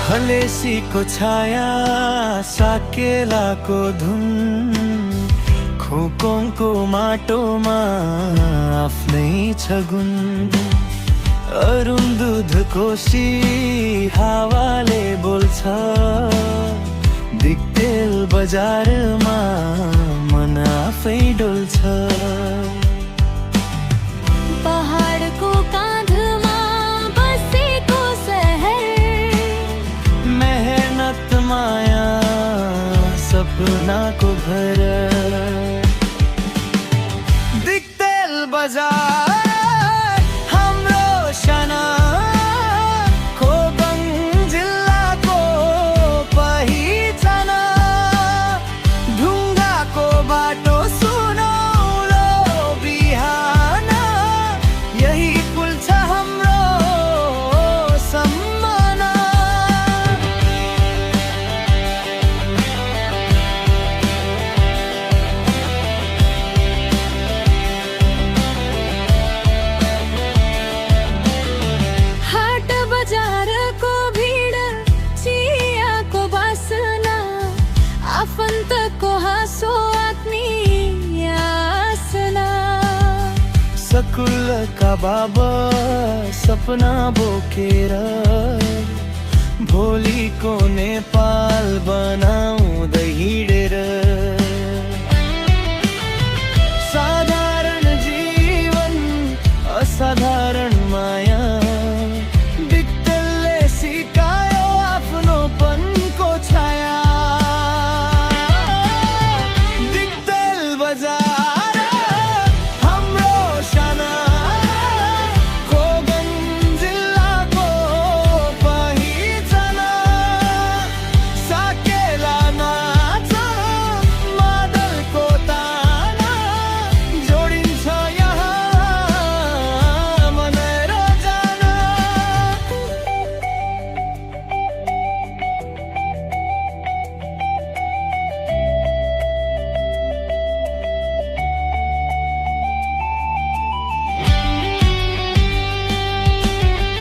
हलेसीको छाया साकेलाको धुन खोकोङको माटोमा आफ्नै छ गुण अरुण दुध कोशी हावाले बोल्छ दिक्तेल बजारमा मन आफै डोल्छ पहाडको काँधमा बसेको सहर मेहनत माया सपनाको घर दिक्तेल बजार आफन्तको हाँसो आत्मीय आसना सकुलका बाबा सपना बोकेर भोलिको नेपाल बना